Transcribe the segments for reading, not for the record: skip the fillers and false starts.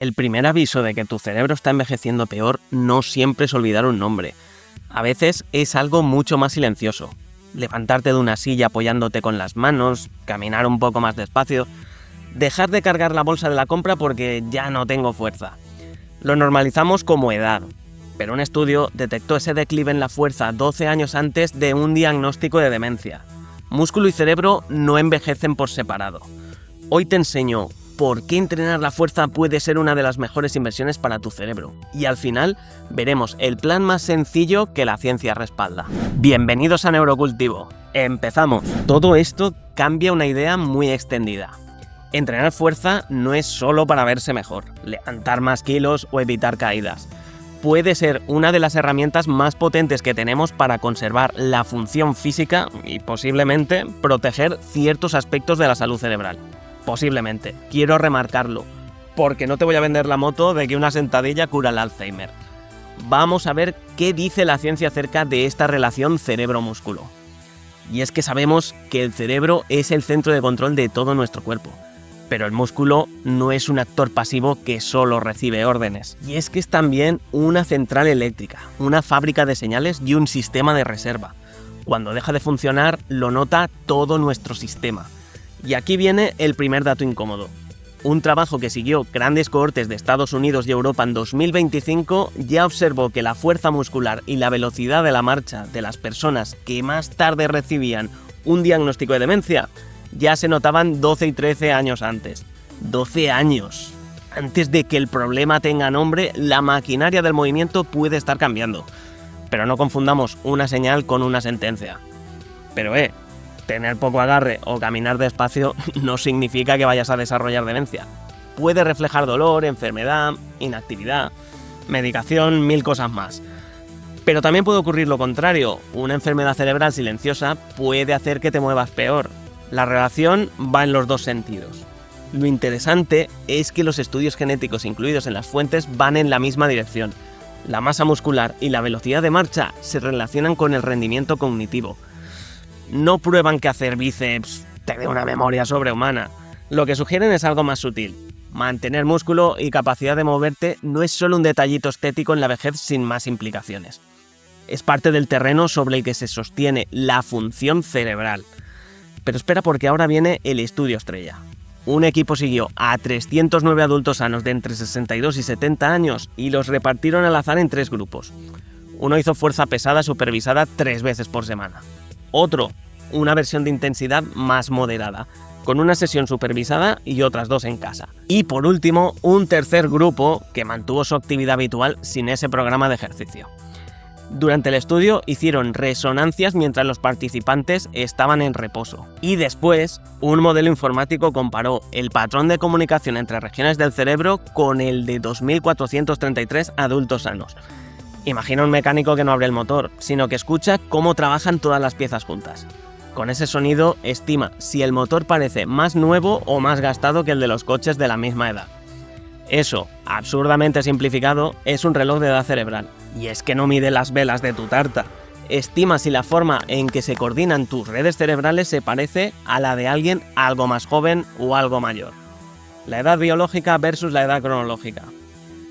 El primer aviso de que tu cerebro está envejeciendo peor no siempre es olvidar un nombre. A veces es algo mucho más silencioso. Levantarte de una silla apoyándote con las manos, caminar un poco más despacio, dejar de cargar la bolsa de la compra porque ya no tengo fuerza. Lo normalizamos como edad, pero un estudio detectó ese declive en la fuerza 12 años antes de un diagnóstico de demencia. Músculo y cerebro no envejecen por separado. Hoy te enseño por qué entrenar la fuerza puede ser una de las mejores inversiones para tu cerebro. Y al final veremos el plan más sencillo que la ciencia respalda. Bienvenidos a Neurocultivo. ¡Empezamos! Todo esto cambia una idea muy extendida. Entrenar fuerza no es solo para verse mejor, levantar más kilos o evitar caídas. Puede ser una de las herramientas más potentes que tenemos para conservar la función física y posiblemente proteger ciertos aspectos de la salud cerebral. Posiblemente, quiero remarcarlo, porque no te voy a vender la moto de que una sentadilla cura el Alzheimer. Vamos a ver qué dice la ciencia acerca de esta relación cerebro-músculo. Y es que sabemos que el cerebro es el centro de control de todo nuestro cuerpo. Pero el músculo no es un actor pasivo que solo recibe órdenes. Y es que es también una central eléctrica, una fábrica de señales y un sistema de reserva. Cuando deja de funcionar, lo nota todo nuestro sistema. Y aquí viene el primer dato incómodo. Un trabajo que siguió grandes cohortes de Estados Unidos y Europa en 2025 ya observó que la fuerza muscular y la velocidad de la marcha de las personas que más tarde recibían un diagnóstico de demencia ya se notaban 12 y 13 años antes. 12 años. Antes de que el problema tenga nombre, la maquinaria del movimiento puede estar cambiando. Pero no confundamos una señal con una sentencia. Pero tener poco agarre o caminar despacio no significa que vayas a desarrollar demencia. Puede reflejar dolor, enfermedad, inactividad, medicación, 1000 cosas más. Pero también puede ocurrir lo contrario. Una enfermedad cerebral silenciosa puede hacer que te muevas peor. La relación va en los dos sentidos. Lo interesante es que los estudios genéticos incluidos en las fuentes van en la misma dirección. La masa muscular y la velocidad de marcha se relacionan con el rendimiento cognitivo. No prueban que hacer bíceps te dé una memoria sobrehumana. Lo que sugieren es algo más sutil. Mantener músculo y capacidad de moverte no es solo un detallito estético en la vejez sin más implicaciones. Es parte del terreno sobre el que se sostiene la función cerebral. Pero espera, porque ahora viene el estudio estrella. Un equipo siguió a 309 adultos sanos de entre 62 y 70 años y los repartieron al azar en 3 grupos. Uno hizo fuerza pesada supervisada 3 veces por semana. Otro, una versión de intensidad más moderada, con una sesión supervisada y otras 2 en casa. Y por último, un tercer grupo que mantuvo su actividad habitual sin ese programa de ejercicio. Durante el estudio hicieron resonancias mientras los participantes estaban en reposo. Y después, un modelo informático comparó el patrón de comunicación entre regiones del cerebro con el de 2.433 adultos sanos. Imagina un mecánico que no abre el motor, sino que escucha cómo trabajan todas las piezas juntas. Con ese sonido estima si el motor parece más nuevo o más gastado que el de los coches de la misma edad. Eso, absurdamente simplificado, es un reloj de edad cerebral. Y es que no mide las velas de tu tarta. Estima si la forma en que se coordinan tus redes cerebrales se parece a la de alguien algo más joven o algo mayor. La edad biológica versus la edad cronológica.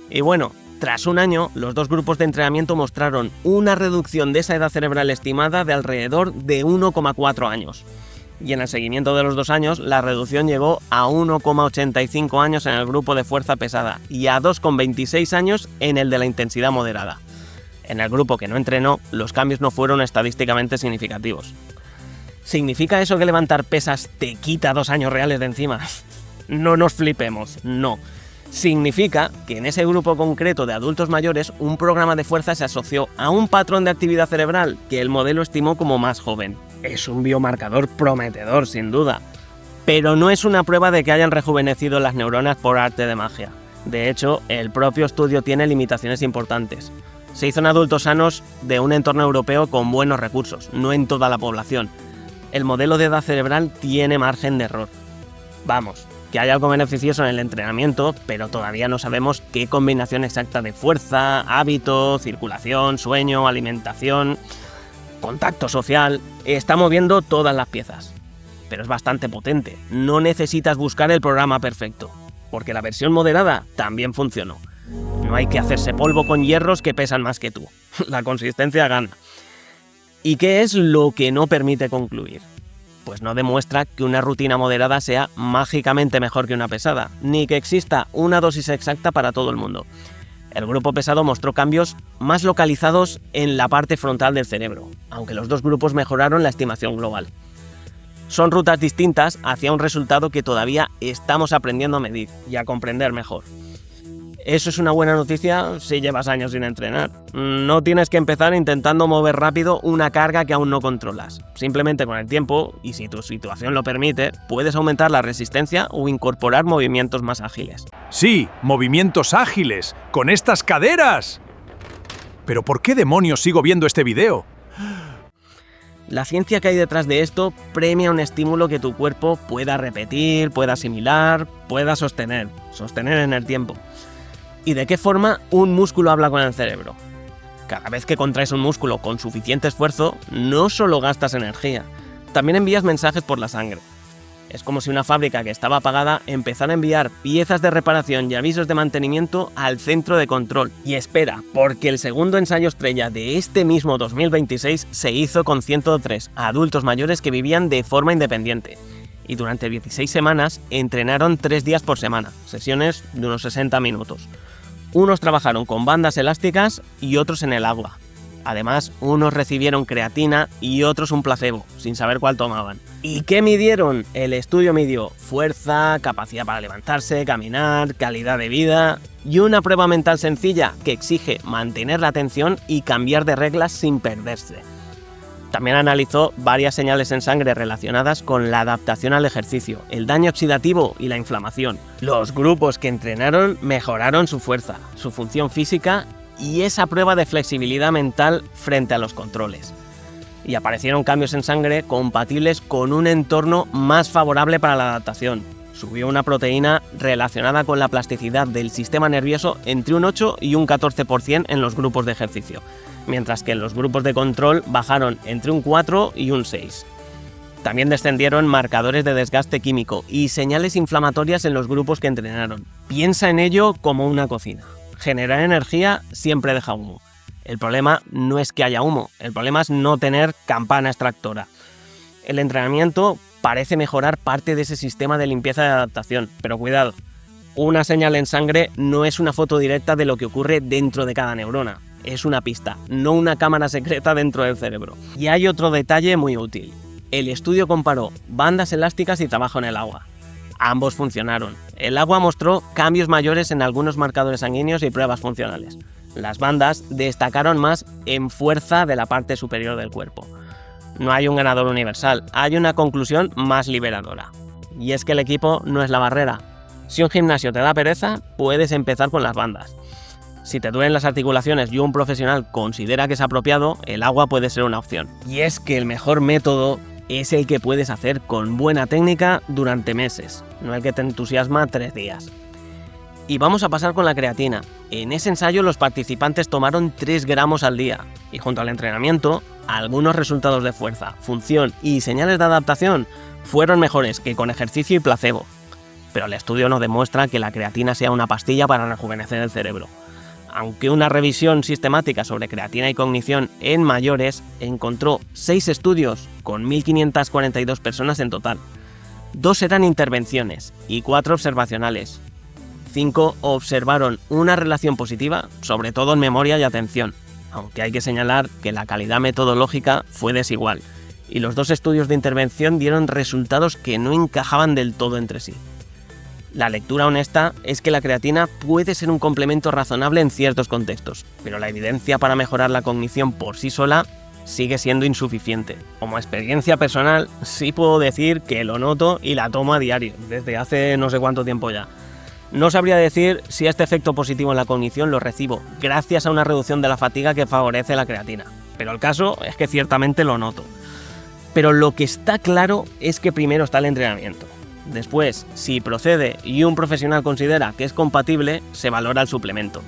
Y bueno, tras un año, los 2 grupos de entrenamiento mostraron una reducción de esa edad cerebral estimada de alrededor de 1,4 años. Y en el seguimiento de los 2 años, la reducción llegó a 1,85 años en el grupo de fuerza pesada y a 2,26 años en el de la intensidad moderada. En el grupo que no entrenó, los cambios no fueron estadísticamente significativos. ¿Significa eso que levantar pesas te quita 2 años reales de encima? No nos flipemos, no. Significa que en ese grupo concreto de adultos mayores un programa de fuerza se asoció a un patrón de actividad cerebral que el modelo estimó como más joven. Es un biomarcador prometedor, sin duda. Pero no es una prueba de que hayan rejuvenecido las neuronas por arte de magia. De hecho, el propio estudio tiene limitaciones importantes. Se hizo en adultos sanos de un entorno europeo con buenos recursos, no en toda la población. El modelo de edad cerebral tiene margen de error. Vamos, que hay algo beneficioso en el entrenamiento, pero todavía no sabemos qué combinación exacta de fuerza, hábito, circulación, sueño, alimentación, contacto social, está moviendo todas las piezas. Pero es bastante potente, no necesitas buscar el programa perfecto. porque la versión moderada también funcionó. No hay que hacerse polvo con hierros que pesan más que tú. La consistencia gana. ¿Y qué es lo que no permite concluir? Pues no demuestra que una rutina moderada sea mágicamente mejor que una pesada, ni que exista una dosis exacta para todo el mundo. El grupo pesado mostró cambios más localizados en la parte frontal del cerebro, aunque los dos grupos mejoraron la estimación global. Son rutas distintas hacia un resultado que todavía estamos aprendiendo a medir y a comprender mejor. Eso es una buena noticia si llevas años sin entrenar. No tienes que empezar intentando mover rápido una carga que aún no controlas. Simplemente con el tiempo, y si tu situación lo permite, puedes aumentar la resistencia o incorporar movimientos más ágiles. Sí, movimientos ágiles, con estas caderas. ¿Pero por qué demonios sigo viendo este video? La ciencia que hay detrás de esto premia un estímulo que tu cuerpo pueda repetir, pueda asimilar, pueda sostener en el tiempo. ¿Y de qué forma un músculo habla con el cerebro? Cada vez que contraes un músculo con suficiente esfuerzo, no solo gastas energía, también envías mensajes por la sangre. Es como si una fábrica que estaba apagada empezara a enviar piezas de reparación y avisos de mantenimiento al centro de control. Y espera, porque el segundo ensayo estrella de este mismo 2026 se hizo con 103 adultos mayores que vivían de forma independiente. Y durante 16 semanas entrenaron 3 días por semana, sesiones de unos 60 minutos. Unos trabajaron con bandas elásticas y otros en el agua. Además, unos recibieron creatina y otros un placebo, sin saber cuál tomaban. ¿Y qué midieron? El estudio midió fuerza, capacidad para levantarse, caminar, calidad de vida y una prueba mental sencilla que exige mantener la atención y cambiar de reglas sin perderse. También analizó varias señales en sangre relacionadas con la adaptación al ejercicio, el daño oxidativo y la inflamación. Los grupos que entrenaron mejoraron su fuerza, su función física y esa prueba de flexibilidad mental frente a los controles. Y aparecieron cambios en sangre compatibles con un entorno más favorable para la adaptación. Subió una proteína relacionada con la plasticidad del sistema nervioso entre un 8 y un 14% en los grupos de ejercicio, mientras que en los grupos de control bajaron entre un 4 y un 6. También descendieron marcadores de desgaste químico y señales inflamatorias en los grupos que entrenaron. Piensa en ello como una cocina. Generar energía siempre deja humo. El problema no es que haya humo, el problema es no tener campana extractora. El entrenamiento parece mejorar parte de ese sistema de limpieza de adaptación, pero cuidado, una señal en sangre no es una foto directa de lo que ocurre dentro de cada neurona. Es una pista, no una cámara secreta dentro del cerebro. Y hay otro detalle muy útil. El estudio comparó bandas elásticas y trabajo en el agua. Ambos funcionaron. El agua mostró cambios mayores en algunos marcadores sanguíneos y pruebas funcionales. Las bandas destacaron más en fuerza de la parte superior del cuerpo. No hay un ganador universal, hay una conclusión más liberadora. Y es que el equipo no es la barrera. Si un gimnasio te da pereza, puedes empezar con las bandas. Si te duelen las articulaciones y un profesional considera que es apropiado, el agua puede ser una opción. Y es que el mejor método es el que puedes hacer con buena técnica durante meses, no el que te entusiasma 3 días. Y vamos a pasar con la creatina. En ese ensayo los participantes tomaron 3 gramos al día, y junto al entrenamiento, algunos resultados de fuerza, función y señales de adaptación fueron mejores que con ejercicio y placebo. Pero el estudio no demuestra que la creatina sea una pastilla para rejuvenecer el cerebro. Aunque una revisión sistemática sobre creatina y cognición en mayores encontró 6 estudios con 1.542 personas en total. 2 eran intervenciones y 4 observacionales. 5 observaron una relación positiva, sobre todo en memoria y atención, aunque hay que señalar que la calidad metodológica fue desigual, y los 2 estudios de intervención dieron resultados que no encajaban del todo entre sí. La lectura honesta es que la creatina puede ser un complemento razonable en ciertos contextos, pero la evidencia para mejorar la cognición por sí sola sigue siendo insuficiente. Como experiencia personal, sí puedo decir que lo noto y la tomo a diario, desde hace no sé cuánto tiempo ya. No sabría decir si este efecto positivo en la cognición lo recibo gracias a una reducción de la fatiga que favorece la creatina, pero el caso es que ciertamente lo noto. Pero lo que está claro es que primero está el entrenamiento. Después, si procede y un profesional considera que es compatible, se valora el suplemento.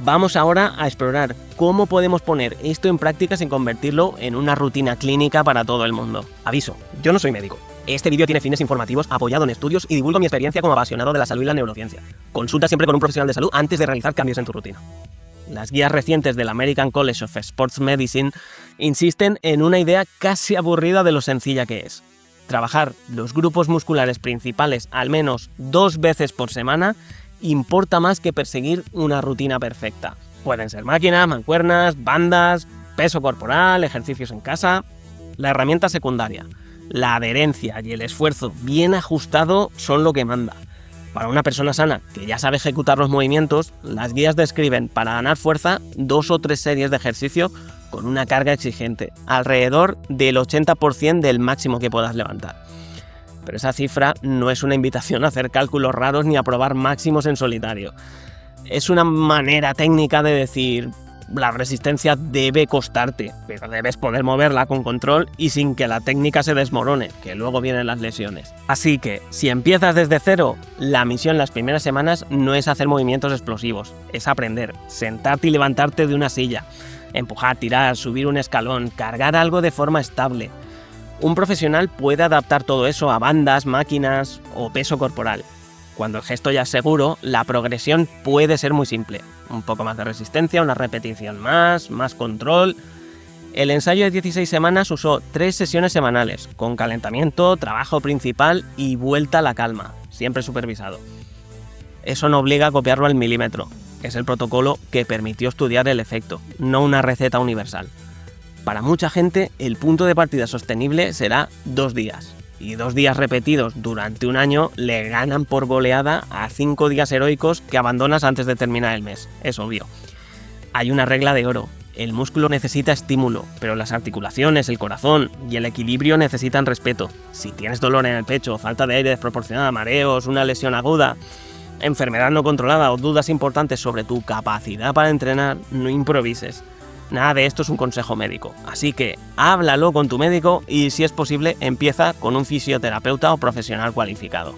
Vamos ahora a explorar cómo podemos poner esto en práctica sin convertirlo en una rutina clínica para todo el mundo. Aviso, yo no soy médico, Este vídeo tiene fines informativos, apoyado en estudios y divulgo mi experiencia como apasionado de la salud y la neurociencia. Consulta siempre con un profesional de salud antes de realizar cambios en tu rutina. Las guías recientes del American College of Sports Medicine insisten en una idea casi aburrida de lo sencilla que es. Trabajar los grupos musculares principales al menos 2 veces por semana importa más que perseguir una rutina perfecta. Pueden ser máquinas, mancuernas, bandas, peso corporal, ejercicios en casa. La herramienta secundaria, la adherencia y el esfuerzo bien ajustado son lo que manda. Para una persona sana que ya sabe ejecutar los movimientos, las guías describen para ganar fuerza 2 o 3 series de ejercicio con una carga exigente, alrededor del 80% del máximo que puedas levantar. Pero esa cifra no es una invitación a hacer cálculos raros ni a probar máximos en solitario. Es una manera técnica de decir: la resistencia debe costarte, pero debes poder moverla con control y sin que la técnica se desmorone, que luego vienen las lesiones. Así que, si empiezas desde cero, la misión las primeras semanas no es hacer movimientos explosivos, es aprender, sentarte y levantarte de una silla, empujar, tirar, subir un escalón, cargar algo de forma estable. Un profesional puede adaptar todo eso a bandas, máquinas o peso corporal. Cuando el gesto ya es seguro, la progresión puede ser muy simple. Un poco más de resistencia, una repetición más control. El ensayo de 16 semanas usó 3 sesiones semanales, con calentamiento, trabajo principal y vuelta a la calma, siempre supervisado. Eso no obliga a copiarlo al milímetro. Es el protocolo que permitió estudiar el efecto, no una receta universal. Para mucha gente, el punto de partida sostenible será 2 días. Y 2 días repetidos durante un año le ganan por goleada a 5 días heroicos que abandonas antes de terminar el mes, es obvio. Hay una regla de oro: el músculo necesita estímulo, pero las articulaciones, el corazón y el equilibrio necesitan respeto. Si tienes dolor en el pecho, falta de aire desproporcionada, mareos, una lesión aguda, enfermedad no controlada o dudas importantes sobre tu capacidad para entrenar, no improvises. Nada de esto es un consejo médico, así que háblalo con tu médico y, si es posible, empieza con un fisioterapeuta o profesional cualificado.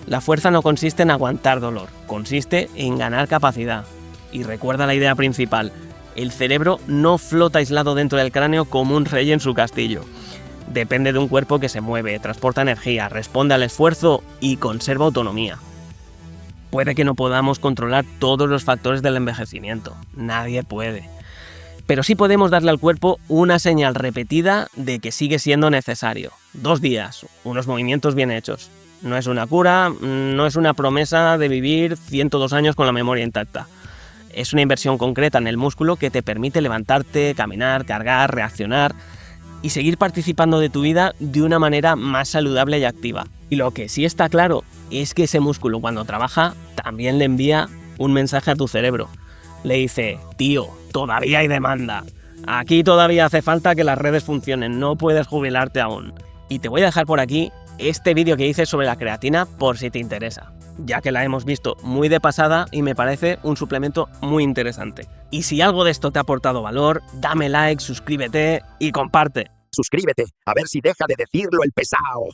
La fuerza no consiste en aguantar dolor, consiste en ganar capacidad. Y recuerda la idea principal: el cerebro no flota aislado dentro del cráneo como un rey en su castillo. Depende de un cuerpo que se mueve, transporta energía, responde al esfuerzo y conserva autonomía. Puede que no podamos controlar todos los factores del envejecimiento, nadie puede. Pero sí podemos darle al cuerpo una señal repetida de que sigue siendo necesario. 2 días, unos movimientos bien hechos. No es una cura, no es una promesa de vivir 102 años con la memoria intacta. Es una inversión concreta en el músculo que te permite levantarte, caminar, cargar, reaccionar y seguir participando de tu vida de una manera más saludable y activa. Y lo que sí está claro es que ese músculo, cuando trabaja, también le envía un mensaje a tu cerebro. Le dice: tío, todavía hay demanda. Aquí todavía hace falta que las redes funcionen, no puedes jubilarte aún. Y te voy a dejar por aquí este vídeo que hice sobre la creatina por si te interesa, ya que la hemos visto muy de pasada y me parece un suplemento muy interesante. Y si algo de esto te ha aportado valor, dame like, suscríbete y comparte. Suscríbete, a ver si deja de decirlo el pesado.